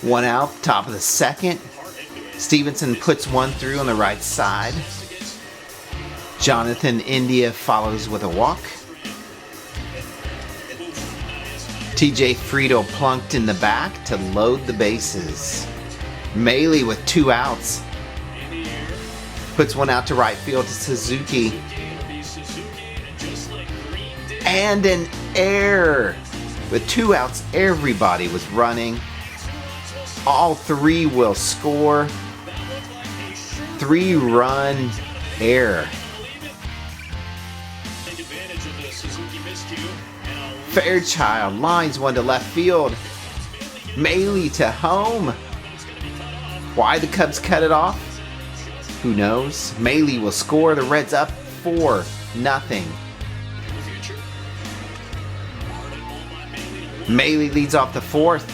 One out, top of the second. Stevenson puts one through on the right side. Jonathan India follows with a walk. TJ Friedel plunked in the back to load the bases. Maile with 2 outs. Puts one out to right field to Suzuki. And an error. With 2 outs, everybody was running. All 3 will score. 3-run error. Fairchild lines one to left field. Maile to home. Why the Cubs cut it off? Who knows? Maile will score. The Reds up 4-0. Maile leads off the 4th.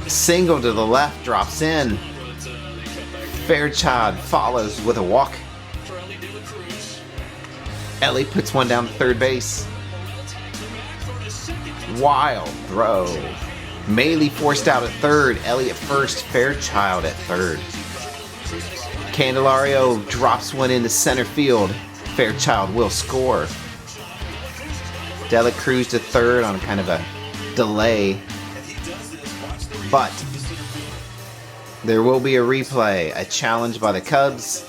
Single to the left, drops in. Fairchild follows with a walk. Elly puts one down to third base. Wild throw. Maile forced out at third. Elly at first. Fairchild at third. Candelario drops one into center field. Fairchild will score. Cruz to third on kind of a delay. But there will be a replay, a challenge by the Cubs.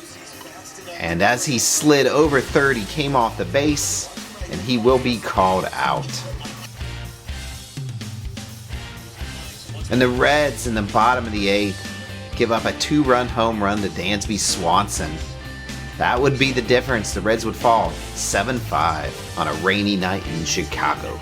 And as he slid over third, he came off the base, and he will be called out. And the Reds in the bottom of the 8th give up a 2-run home run to Dansby Swanson. That would be the difference. The Reds would fall 7-5 on a rainy night in Chicago.